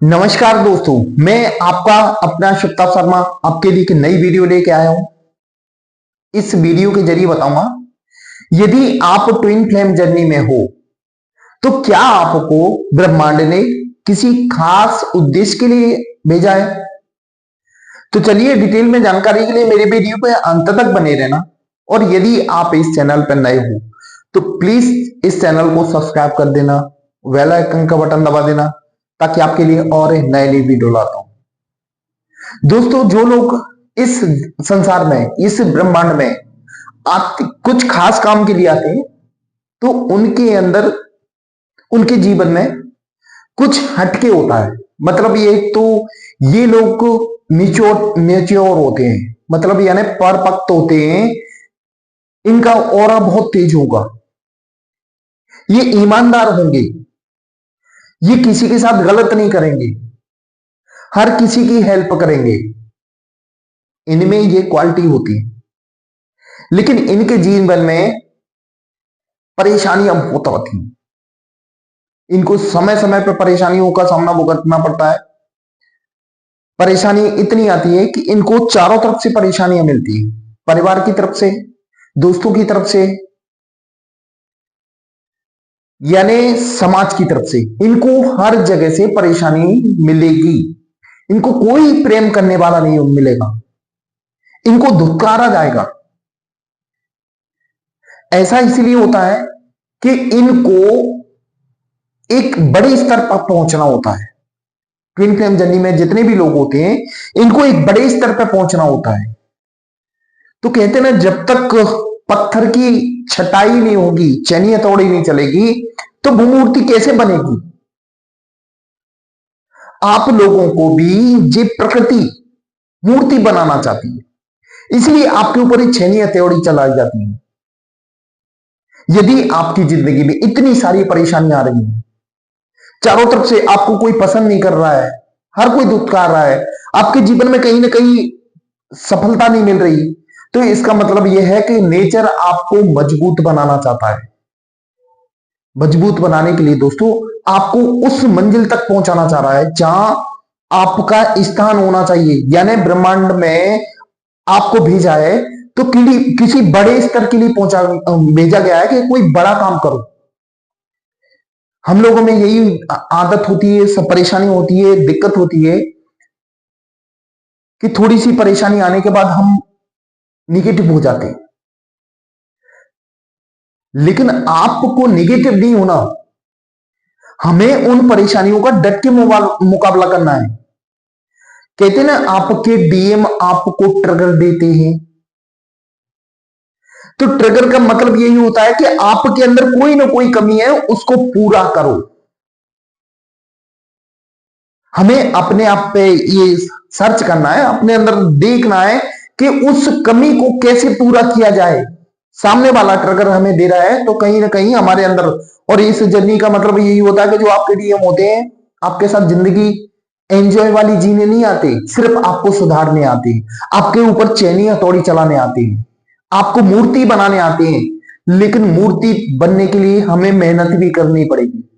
नमस्कार दोस्तों, मैं आपका अपना शिवता शर्मा आपके लिए एक नई वीडियो लेके आया हूं। इस वीडियो के जरिए बताऊंगा, यदि आप ट्विन फ्लेम जर्नी में हो तो क्या आपको ब्रह्मांड ने किसी खास उद्देश्य के लिए भेजा है। तो चलिए डिटेल में जानकारी के लिए मेरे वीडियो पे अंत तक बने रहना। और यदि आप इस चैनल पर नए हो तो प्लीज इस चैनल को सब्सक्राइब कर देना, बेल आइकन का बटन दबा देना ताकि आपके लिए और नए नई वीडियो लाता हूं। दोस्तों, जो लोग इस संसार में, इस ब्रह्मांड में आते, कुछ खास काम के लिए आते हैं, तो उनके अंदर, उनके जीवन में कुछ हटके होता है। मतलब ये तो ये लोग मेच्योर होते हैं, मतलब यानी परिपक्व होते हैं। इनका ऑरा बहुत तेज होगा, ये ईमानदार होंगे, ये किसी के साथ गलत नहीं करेंगे, हर किसी की हेल्प करेंगे। इनमें ये क्वालिटी होती है। लेकिन इनके जीवन में परेशानियां बहुत आती हैं। इनको समय समय पर परेशानियों का सामना भुगतना पड़ता है। परेशानी इतनी आती है कि इनको चारों तरफ से परेशानियां मिलती है, परिवार की तरफ से, दोस्तों की तरफ से, यानी समाज की तरफ से। इनको हर जगह से परेशानी मिलेगी। इनको कोई प्रेम करने वाला नहीं मिलेगा, इनको धुतकारा जाएगा। ऐसा इसलिए होता है कि इनको एक बड़े स्तर पर पहुंचना होता है। ट्विन फ्लेम जर्नी में जितने भी लोग होते हैं, इनको एक बड़े स्तर पर पहुंचना होता है। तो कहते हैं ना, जब तक पत्थर की छटाई नहीं होगी, चैनी हथौड़ी नहीं चलेगी, तो वो मूर्ति कैसे बनेगी। आप लोगों को भी ये प्रकृति मूर्ति बनाना चाहती है, इसलिए आपके ऊपर एक छेनी हथौड़ी चलाई जाती है। यदि आपकी जिंदगी में इतनी सारी परेशानियां आ रही हैं, चारों तरफ से आपको कोई पसंद नहीं कर रहा है, हर कोई दुत्कार रहा है, आपके जीवन में कहीं ना कहीं सफलता नहीं मिल रही, तो इसका मतलब यह है कि नेचर आपको मजबूत बनाना चाहता है। मजबूत बनाने के लिए दोस्तों आपको उस मंजिल तक पहुंचाना चाह रहा है जहां आपका स्थान होना चाहिए। यानी ब्रह्मांड में आपको भेजा है तो किसी बड़े स्तर के लिए भेजा गया है कि कोई बड़ा काम करो। हम लोगों में यही आदत होती है, सब परेशानी होती है, दिक्कत होती है कि थोड़ी सी परेशानी आने के बाद हम निगेटिव हो जाते हैं। लेकिन आपको निगेटिव नहीं होना, हमें उन परेशानियों का डट के मुकाबला करना है। कहते हैं ना, आपके डीएम आपको ट्रिगर देते हैं, तो ट्रिगर का मतलब यही होता है कि आपके अंदर कोई ना कोई कमी है, उसको पूरा करो। हमें अपने आप पे ये सर्च करना है, अपने अंदर देखना है कि उस कमी को कैसे पूरा किया जाए। सामने वाला ट्रिगर हमें दे रहा है तो कहीं ना कहीं हमारे अंदर, और इस जर्नी का मतलब यही होता है कि जो आपके डीएम होते हैं, आपके साथ जिंदगी एंजॉय वाली जीने नहीं आते, सिर्फ आपको सुधारने आते हैं, आपके ऊपर चैनी हथौड़ी चलाने आते हैं, आपको मूर्ति बनाने आते हैं। लेकिन मूर्ति बनने के लिए हमें मेहनत भी करनी पड़ेगी।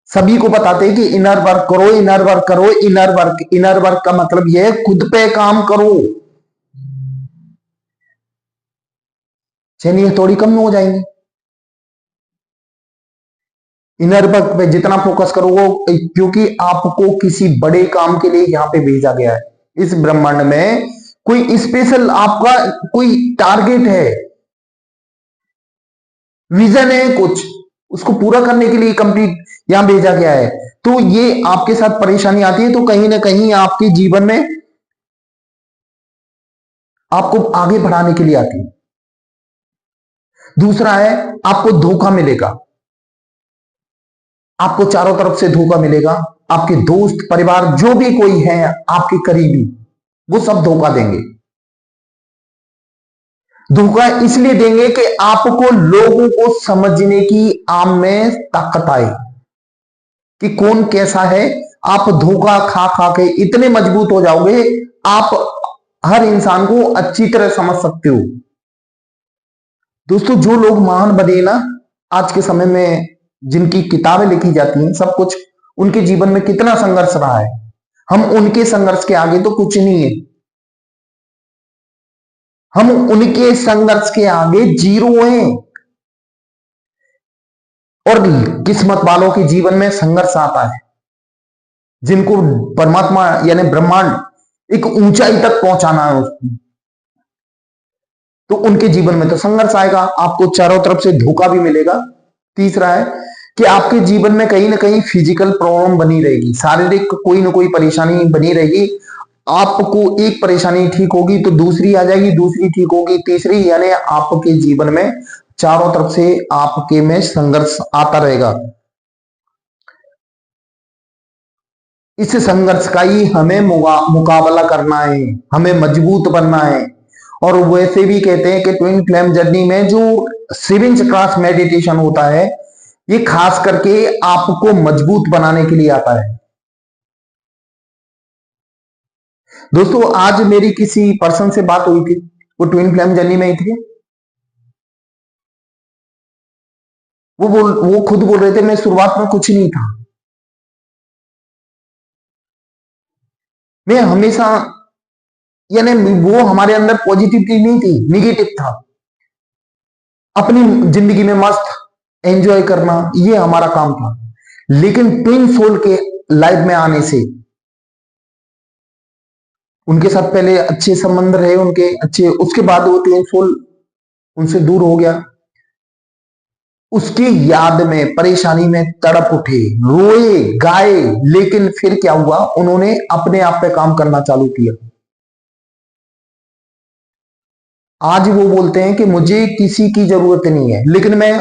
सभी को बताते हैं कि इनर वर्क करो, इनर वर्क करो, इनर वर्क। इनर वर्क का मतलब यह है खुद पे काम करो, चैनी हथौड़ी कम हो जाएंगी। इनर वर्क पे जितना फोकस करोगे, क्योंकि आपको किसी बड़े काम के लिए यहां पे भेजा गया है। इस ब्रह्मांड में कोई स्पेशल आपका कोई टारगेट है, विजन है कुछ, उसको पूरा करने के लिए कंप्लीट यहां भेजा गया है। तो ये आपके साथ परेशानी आती है तो कहीं ना कहीं आपके जीवन में आपको आगे बढ़ाने के लिए आती है। दूसरा है, आपको धोखा मिलेगा, आपको चारों तरफ से धोखा मिलेगा। आपके दोस्त, परिवार, जो भी कोई है आपके करीबी, वो सब धोखा देंगे। धोखा इसलिए देंगे कि आपको लोगों को समझने की आम में ताकत आए कि कौन कैसा है। आप धोखा खा खा के इतने मजबूत हो जाओगे, आप हर इंसान को अच्छी तरह समझ सकते हो। दोस्तों, जो लोग महान बने ना आज के समय में, जिनकी किताबें लिखी जाती हैं, सब कुछ उनके जीवन में कितना संघर्ष रहा है। हम उनके संघर्ष के आगे तो कुछ नहीं है, हम उनके संघर्ष के आगे जीरो हैं। और किस्मत वालों के जीवन में संघर्ष आता है, जिनको परमात्मा यानी ब्रह्मांड एक ऊंचाई तक पहुंचाना है उसको, तो उनके जीवन में तो संघर्ष आएगा, आपको चारों तरफ से धोखा भी मिलेगा। तीसरा है कि आपके जीवन में कहीं ना कहीं फिजिकल प्रॉब्लम बनी रहेगी, शारीरिक कोई ना कोई परेशानी बनी रहेगी। आपको एक परेशानी ठीक होगी तो दूसरी आ जाएगी, दूसरी ठीक होगी तीसरी, यानी आपके जीवन में चारों तरफ से आपके में संघर्ष आता रहेगा। इस संघर्ष का ही हमें मुकाबला करना है, हमें मजबूत बनना है। और वैसे भी कहते हैं कि ट्विन फ्लेम जर्नी में जो 7 चक्रास मेडिटेशन होता है, ये खास करके आपको मजबूत बनाने के लिए आता है। दोस्तों, आज मेरी किसी पर्सन से बात हुई थी, वो ट्विन फ्लेम जर्नी में ही थे। वो खुद बोल रहे थे मैं शुरुआत में कुछ नहीं था, मैं हमेशा यानी वो हमारे अंदर पॉजिटिविटी नहीं थी, निगेटिव था। अपनी जिंदगी में मस्त एंजॉय करना ये हमारा काम था। लेकिन ट्विन सोल के लाइफ में आने से, उनके साथ पहले अच्छे संबंध रहे उनके अच्छे, उसके बाद वो ट्विन सोल उनसे दूर हो गया। उसकी याद में परेशानी में तड़प उठे, रोए गाए, लेकिन फिर क्या हुआ, उन्होंने अपने आप पे काम करना चालू किया। आज वो बोलते हैं कि मुझे किसी की जरूरत नहीं है, लेकिन मैं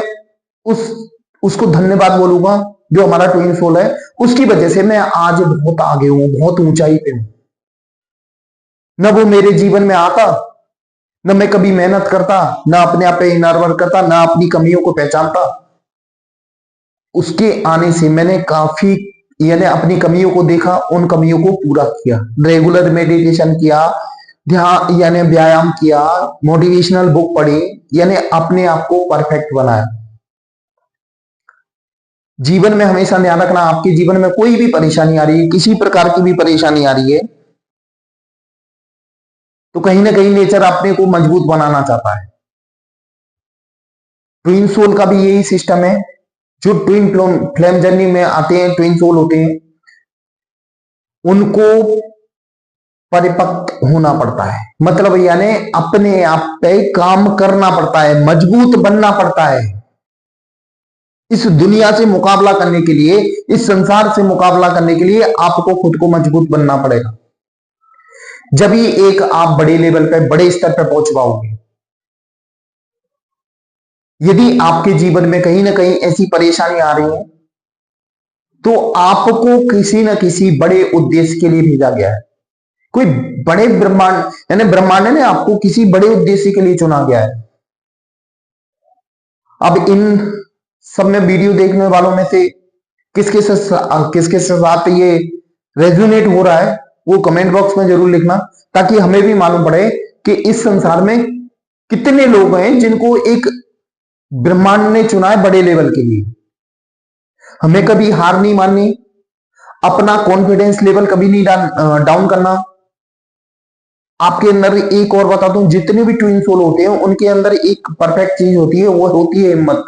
उसको धन्यवाद बोलूंगा जो हमारा ट्विन सोल है, उसकी वजह से मैं आज बहुत आगे हूं, बहुत ऊंचाई पे हूं। न वो मेरे जीवन में आता, न मैं कभी मेहनत करता, न अपने आप पे इनर वर्क करता, न अपनी कमियों को पहचानता। उसके आने से मैंने काफी यानी अपनी कमियों को देखा, उन कमियों को पूरा किया, रेगुलर मेडिटेशन किया, ध्यान यानी व्यायाम किया, मोटिवेशनल बुक पढ़ी, यानी अपने आप को परफेक्ट बनाया। जीवन में हमेशा ध्यान रखना, आपके जीवन में कोई भी परेशानी आ रही है, किसी प्रकार की भी परेशानी आ रही है, तो कहीं ना कहीं नेचर अपने को मजबूत बनाना चाहता है। ट्विन सोल का भी यही सिस्टम है। जो ट्विन फ्लेम जर्नी में आते हैं, ट्विन सोल होते हैं, उनको परिपक्व होना पड़ता है, मतलब यानी अपने आप पे काम करना पड़ता है, मजबूत बनना पड़ता है। इस दुनिया से मुकाबला करने के लिए, इस संसार से मुकाबला करने के लिए आपको खुद को मजबूत बनना पड़ेगा। जब ही एक आप बड़े लेवल पे, बड़े स्तर पे पहुंच पाओगे। यदि आपके जीवन में कहीं ना कहीं ऐसी परेशानी आ रही है, तो आपको किसी न किसी बड़े उद्देश्य के लिए भेजा गया है। कोई बड़े ब्रह्मांड यानी ब्रह्मांड ने आपको किसी बड़े उद्देश्य के लिए चुना गया है। अब इन सब में वीडियो देखने वालों में से किसके साथ ये रेजोनेट हो रहा है, वो कमेंट बॉक्स में जरूर लिखना, ताकि हमें भी मालूम पड़े कि इस संसार में कितने लोग हैं जिनको एक ब्रह्मांड ने चुना है बड़े लेवल के लिए। हमें कभी हार नहीं माननी, अपना कॉन्फिडेंस लेवल कभी नहीं डाउन करना। आपके अंदर एक और बता दूं, जितने भी ट्विन सोल होते हैं उनके अंदर एक परफेक्ट चीज होती है, वो होती है हिम्मत।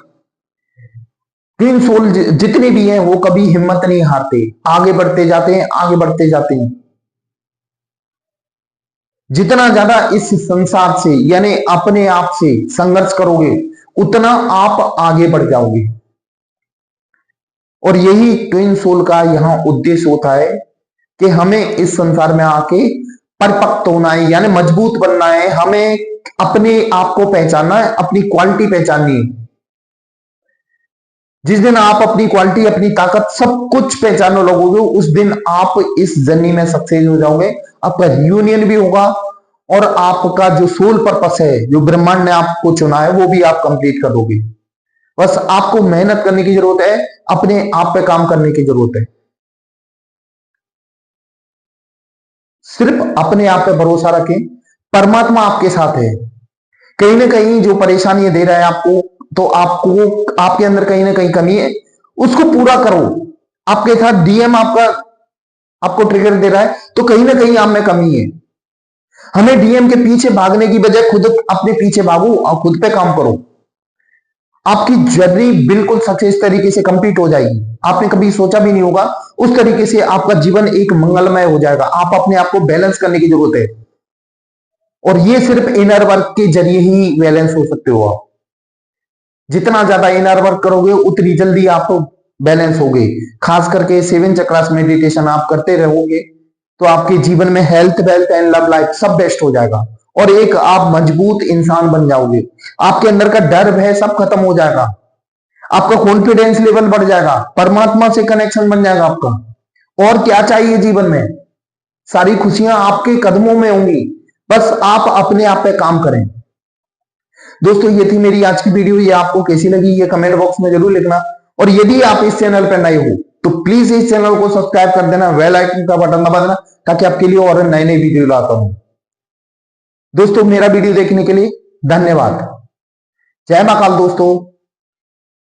ट्विन सोल जितने भी हैं वो कभी हिम्मत नहीं हारते, आगे बढ़ते जाते हैं, आगे बढ़ते जाते हैं। जितना ज्यादा इस संसार से यानी अपने आप से संघर्ष करोगे, उतना आप आगे बढ़ जाओगे। और यही ट्विन सोल का यहां उद्देश्य होता है कि हमें इस संसार में आके परिपक्व होना है, यानी मजबूत बनना है। हमें अपने आप को पहचानना है, अपनी क्वालिटी पहचाननी है। जिस दिन आप अपनी क्वालिटी, अपनी ताकत, सब कुछ पहचानने लगोगे, उस दिन आप इस जर्नी में सक्सेस हो जाओगे। आपका यूनियन भी होगा और आपका जो सोल पर्पस है, जो ब्रह्मांड ने आपको चुना है, वो भी आप कंप्लीट कर दोगे। बस आपको मेहनत करने की जरूरत है, अपने आप पे काम करने की जरूरत है। सिर्फ अपने आप पे भरोसा रखें, परमात्मा आपके साथ है। कहीं ना कहीं जो परेशानियां दे रहा है आपको, तो आपको आपके अंदर कहीं ना कहीं कमी है, उसको पूरा करो। आपके साथ डीएम आपको ट्रिगर दे रहा है, तो कहीं ना कहीं आप में कमी है। हमें डीएम के पीछे भागने की बजाय खुद अपने पीछे भागो और खुद पे काम करो। आपकी जर्नी बिल्कुल सक्सेस तरीके से कंप्लीट हो जाएगी। आपने कभी सोचा भी नहीं होगा उस तरीके से आपका जीवन एक मंगलमय हो जाएगा। आप अपने आप को बैलेंस करने की जरूरत है, और ये सिर्फ इनर वर्क के जरिए ही बैलेंस हो सकते हो आप। जितना ज्यादा इनर वर्क करोगे उतनी जल्दी आप बैलेंस होगे। खास करके 7 चक्रास मेडिटेशन आप करते रहोगे तो आपके जीवन में health, wealth and love life सब बेस्ट हो जाएगा, और एक आप मजबूत इंसान बन जाओगे। आपके अंदर का डर भय सब खत्म हो जाएगा। आपका कॉन्फिडेंस लेवल बढ़ जाएगा, परमात्मा से कनेक्शन बन जाएगा आपका। और क्या चाहिए जीवन में? सारी खुशियां आपके कदमों में होंगी, बस आप अपने आप पे काम करें। दोस्तों, ये थी मेरी आज की वीडियो। ये आपको कैसी लगी ये कमेंट बॉक्स में जरूर लिखना, और यदि आप इस चैनल पर नए हो तो प्लीज इस चैनल को सब्सक्राइब कर देना, बेल आइकन का बटन दबा देना, ताकि आपके लिए और नए नए वीडियो लाता हूं। दोस्तों, मेरा वीडियो देखने के लिए धन्यवाद। जय महाकाल दोस्तों।